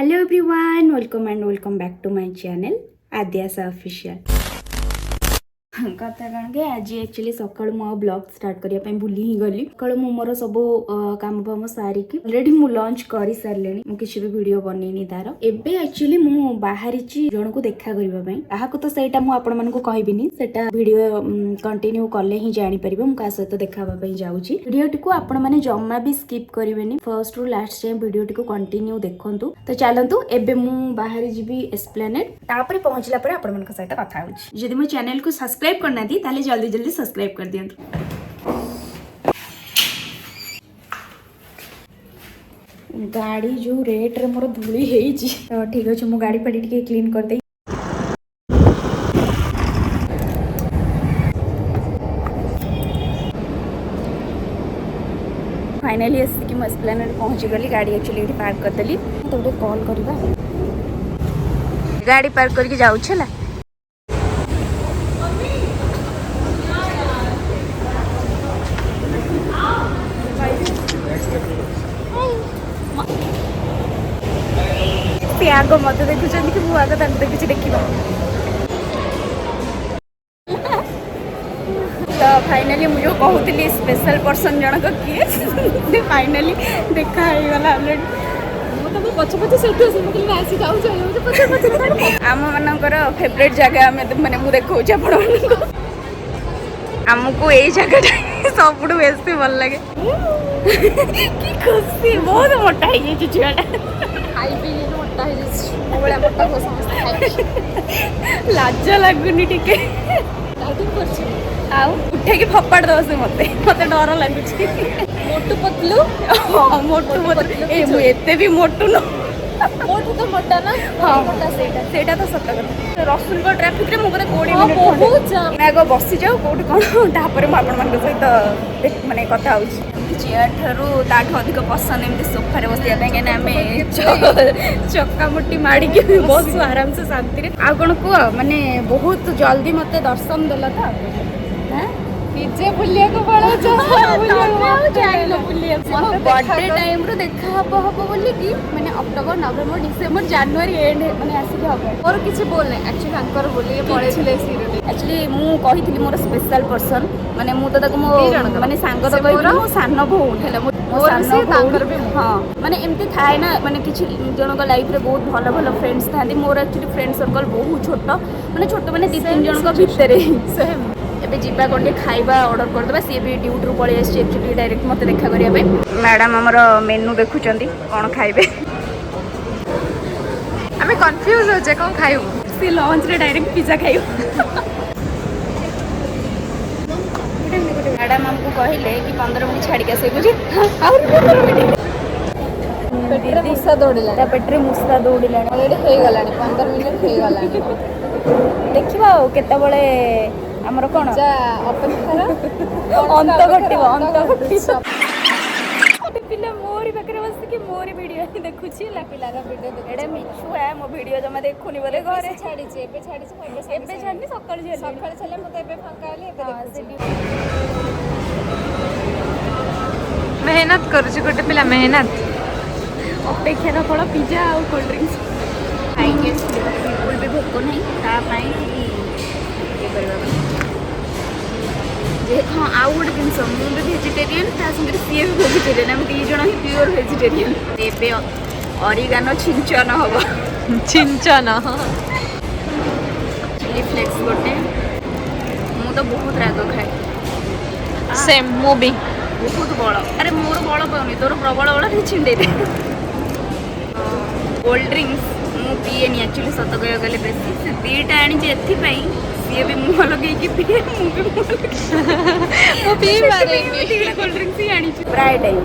Hello everyone, welcome and welcome back to my channel Adyasa Official. कथा कण के आज एक्चुअली सकाळु मो ब्लॉग स्टार्ट करिया पई भूली ही गली सकाळु मो मोर सब काम फाम सारी की ऑलरेडी मु लॉन्च करि सारलेनी मु किछि भी वीडियो बनेनी तार एबे एक्चुअली मु बाहरिची जण को देखा करबा पई आहा को तो सेटा मु आपण मन को कहबिनी सेटा वीडियो कंटिन्यू करले ही जानि परिबे मु का सहित देखाबा पई जाउची वीडियो टिको आपण माने जम्मा भी स्किप करिवेनी फर्स्ट रु लास्ट टाइम वीडियो टिको कंटिन्यू देखंतु तो चलंतु एबे मु बाहरी जीबी एस्प्लेनेड तापर पहुंचला पर आपण मन को सहित कथा होची जदि मो चैनल को सब्सक्राइब करना थी ताले जल्दी जल्दी सब्सक्राइब कर दियंतु। गाड़ी जो रेट रे मोर धूली हेइची तो ठीक अछि मो गाड़ी पडी टिके क्लीन कर दे। फाइनली एस की एस्प्लेनेड पहुंची गली गाड़ी एक्चुअली एठी पार्क कर देली तो गोटे कॉल करबा गाड़ी पार्क करके जाउ छला आग मत देखुं कि मुझे आग देखी देखा तो फाइनली मुझे कहूली स्पेशल पर्सन जनक किए फाइनली देखा गला ऑलरेडी पछ पछ से आम मानकर फेवरेट जगह मैंने मुझे देखा आमको यही जगह सब बेसी भल लगे कि खुशी बहुत मोटा है छुआटा लाज लगुनि टिके उठे कि फपाड़ दो से मत डर लगुच मोटू पतलू हाँ मोटू पतलू एते भी मोटू न मोटू तो मोटा ना हाँ सेटा तो सत कथा रसुलगढ़ ट्राफिक रे मु बोले 20 मिनिट बहुत जाम मैं आगो बसी जाऊ कोठ कोन तापर मु आपण मन सहित माने कथा होउची चेयर ठारू ताठ अधिक पसंद एमती सोफा रे बसिया पे ना हमें चक्का मुट्टी माड़ी के बसु आराम से शांति रे आ कोन को माने बहुत जल्दी मते दर्शन देला था हैं पीछे बुलिया को बड़ा बर्थडे टाइम रो देखा हबो बोली कि माने October November December January and माने आसी हबो और किछि बोल नै एक्चुअली अंकर बोली पळे छिले सीरीज एक्चुअली मु कहितली मोर स्पेशल पर्सन माने मु तो ताको मो माने सांग तो कहितली मो सान भौन हेला मो सान तांकर भी हां माने एमती थाए ना माने किछि जनक लाइफ रे बहुत भलो भलो फ्रेंड्स थांदी मोर एक्चुअली फ्रेंड सर्कल बहुत छोट माने छोट माने 2-3 जनक भितरे सेम एबे जीवा गोटे खाइबा ऑर्डर कर देबा सी भी ड्यूटी रू पळे आसी एक्चुअली डायरेक्ट मते देखा करिया पे मैडम हमर मेनू देखुचंदी कोन खाइबे हमें कंफ्यूज हो जे कोन खाइबो सी लंच रे डायरेक्ट पिज्जा खाइबो मैडम हमको कहले कि 15 मिनट छाड़ी के आसे बुझी और 15 मिनट पेटरे मुसा दौड़िला ता पेटरे मुसा दौड़िला ऑलरेडी हे गलानी 15 मिनट हे गलानी देखिबा केते बळे हमर कोन जा अपेक्षा अंत घटिबो पिला मोरी बकरे बस के मोरी वीडियो देखुची ला पिला रा वीडियो एडे मिछु है मो वीडियो जमा देखुनी बोले घरे छाड़ी छे एबे छाड़नी सकाळ छले मते एबे फांका आली एबे देखुची मेहनत करूची गोटे पिला मेहनत अपेक्षा रा फळ पिज्जा और कोल्ड ड्रिंक्स खाइके बिल्कुल भी भोक नहीं ता पाई ये करबा हाँ आउ गोटे जिन मुझे भेजिटेरियन संगे सी भी भेजिटेरियन आम दी जन ही प्योर भेजिटेरियन एबे ऑरिगानो छिंचन हम छिंचन चिली फ्लेक्स गोटे मु तो बहुत राग खाए सेम मु भी बहुत बड़ अरे मोर बड़ पाऊनी तोर प्रबल बड़ छिंडे दे कोल्ड ड्रिंक्स मु पीएनी एक्चुअली सत कह गले बेसी से दीटा आनी एथि ये भी मुँह लगे कि पिए मुँह भी मुँह लगे वो पी मारेंगे कोल्ड ड्रिंक्स ही आनी चाहिए प्राय टाइम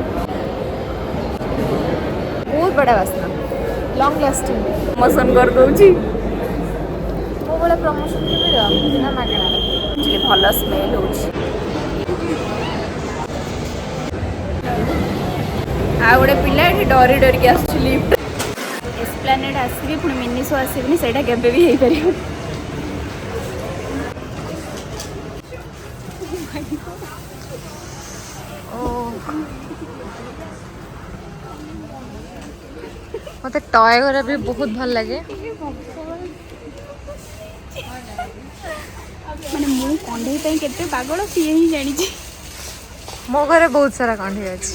बहुत बड़ा वासना लॉन्ग लास्टिंग मौसम कर दउची वो बड़ा प्रमोशन के मिलो बिना मागणा एक्चुअली भलो स्मेल होची आ गोटे पिला एठी डरी डरी के आसछि लिफ्ट एस्प्लेनेड आसीबी पुणी मिनी शो आसीबनी सेटा केबे भी हेई परियो मत टय गुरा भी बहुत भल लगे माने मु कंढे पे केते पागल सी ही जानी छी मो घरे बहुत सारा कंढी अछि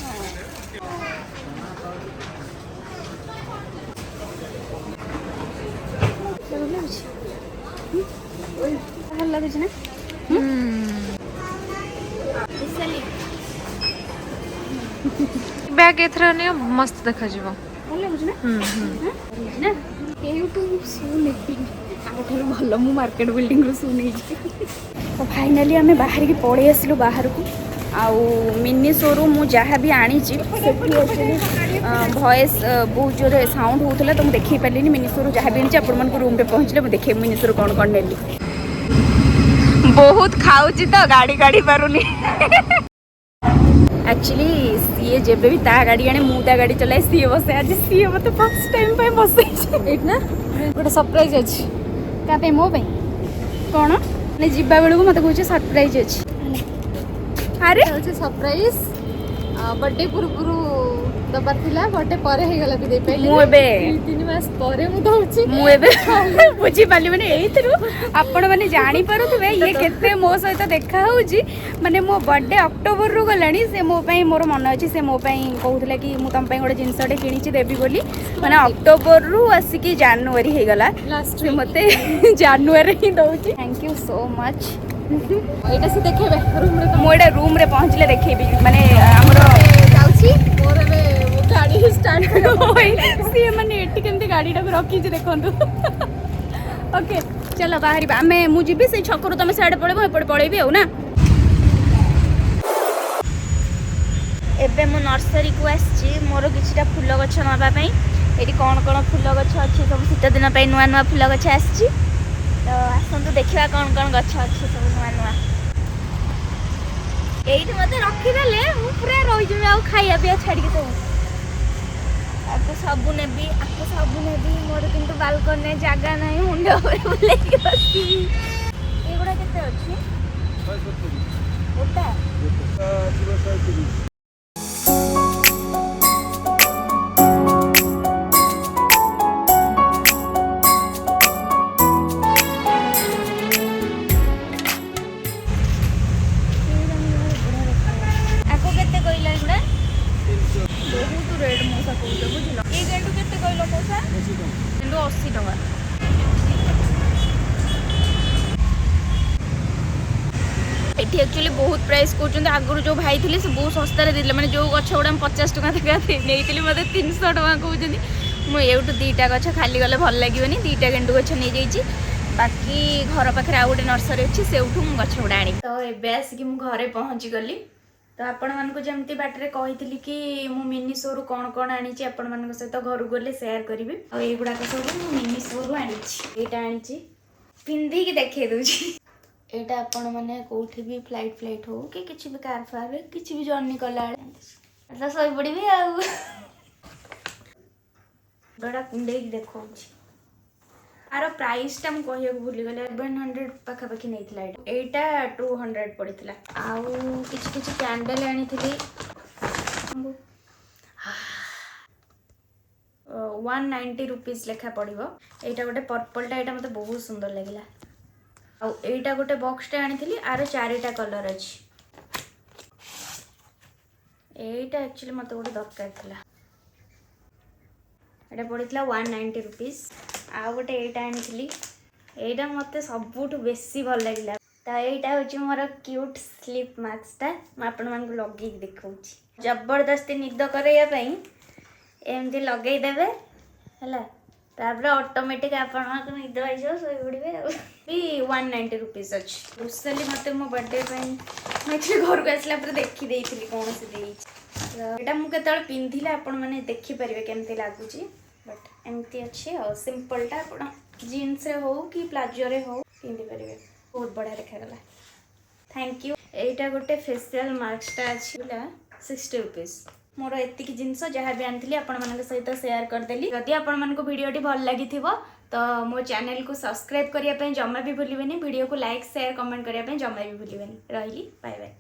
भल लगुच ना बैग एथरा ने मस्त देखा जीवो भल लगुच ना ना केउटू सु नेपी आठार भल मु मार्केट बिल्डिंग रो सु नै छी तो फाइनली आम बाहर की पड़े आसलु बाहर को आउ मिनी शोरूम मु जहाँ भी आनी भॉइस बहुत जोर साउंड होता तो मुझे देखे पारे मिनी शोरूम जहाँ भी आनी आप रूम पे पहुँचले मुझे देखे मिनी शोरूम कौन कौन नेली बहुत खाऊची तो गाड़ी गाड़ी पारुनी एक्चुअली सी जब भी ता गाड़ी आने मु ता गाड़ी चलाए सी बसे आज सी मत फर्स्ट टाइम पे बसई ना गोटे सरप्राइज अच्छी क्या पे मो पे कौन ने जिबा बेलू मत कहूँ सरप्राइज अच्छी अरे हচ্ছে सरप्राइज बर्थडे पूर्व दबार थिला बर्थडे पर हे गला भी दे पे मु एबे 3 मास परे मु दउची मु एबे बुझी पाली माने एइथरु आपण माने जानी पारुथबे ये केते मो सहित देखा होउची माने मो बर्थडे अक्टोबर रु गलानी से मो पई मोर मन अछि से मो पई कहउतला कि मु तम पई गोटे जिंसटे किनिची देबी बोली माने अक्टोबर रु आसी कि जनवरी हे गला लास्ट से मते जनवरी ही दउची थैंक यू सो मच एटा से देखेबे रूम रे मो एटा रूम रे पहुंचले देखेबी माने हमरो जाउची मोर एबे गाड़ी स्टार्ट सी माने एटी केमते गाड़ी टा रखी जे देखंतु ओके चलो बाहरी आमे मु जीबी से छकरू तमे साइड पळेबो एपड पळेबी हो ना एबे मु नर्सरी को आछि मोर किछटा फूल गछ नबा पई एटी कोन कोन फूल गछ अछि सब शीत दिन पई नुवा नुवा फूल गछ आछि तो आसंतु देखिबा कोन कोन गछ अछि सब नुवा नुवा एइठी मते रखी देले मु पूरा रहि जमे आ खाइया पिया छाडी के सब आपको सबू नेबी मोर किंतु बालकनी में जगह नहीं मुंड ऊपर बुले के बसी एगुडा केते अछि 170 ओटा आपको केते कइला एगुडा बहुत रेट मौसा कौच बुझल ये गेंडू केते कहल मौसा गेंडू 80 टका एठी एक्चुअली बहुत प्राइस कहते आगुरी जो भाई थे से बहुत सस्तार देते मैंने जो गछ गुड़ा 50 टका नहीं मत 300 टका कहते मुझे दुईटा गछ खाली गले भल लगे दुईटा गेंडू गछ नहीं जाइए बाकी घर पाखे आउ गोटे नर्सरी अच्छी से गछ गुड़ा आनी तो एबे आसिक घरे पहुँची गली तो आपण मानक जमती बाटरे कही कि मु मिनी शोरू कौन कौन आनी आपण मान सहित घर गले शेयर करी और युड़ाक सब मिनी शोरू आनीटा आनी पिंधि की देखे दूची एटा आपण माने कोठी भी फ्लाइट हो कि किसी भी कार फार किसी भी जर्नी कला तो सही पड़ी भी आड़ा कुंडे देखा आर प्राइस टा मुझे कहूँ भूली गले 700 पाखापाखि नहीं एटा 200 पड़ता आउ किसी कैंडल आनी 190 रुपीज लेखा पड़ो यहाँ गोटे पर्पलटा यहाँ मत बहुत सुंदर लगे आईटा गोटे बॉक्सटे आनी आर 4टा कलर अच्छी एटा एक्चुअली मत गोटे दरकार था एटा पड़ता 190 रुपीज आउ गोटे यहाँ आनी यहाँ मत सबुठ बेसी भल लगे तो यहाँ हूँ मोर क्यूट स्लीप मास्कटा मुझे लगे देखा जबरदस्ती निद करवाई एमती लगेदेवे है तापर ऑटोमेटिक आप निद आईज शो पड़े 190 रुपीज अच्छी रोसली मत मो बर्थडे मुझे घर को आसला देखी कौन से यहाँ मुझे पिंधिले आपण मैंने देखिपारे केमती लगुच बट एमती अच्छे सिंपलटा आप जीन्स हो कि प्लाजो रे हो पिंधि पारे बहुत बढ़िया देखागला थैंक यू यहाँ गोटे फेशियल मास्कटा अच्छी 60 रुपीज मोर एति जिनस जहाँ भी आनी आपण मान सहित शेयर करदेली जदि आपण मानक वीडियोटी भल लगी तो मो चैनल को सब्सक्राइब करने जमा भी भूलिए वीडियो को लाइक शेयर कमेंट करने जमा भी भूलिए रही बाय बाय।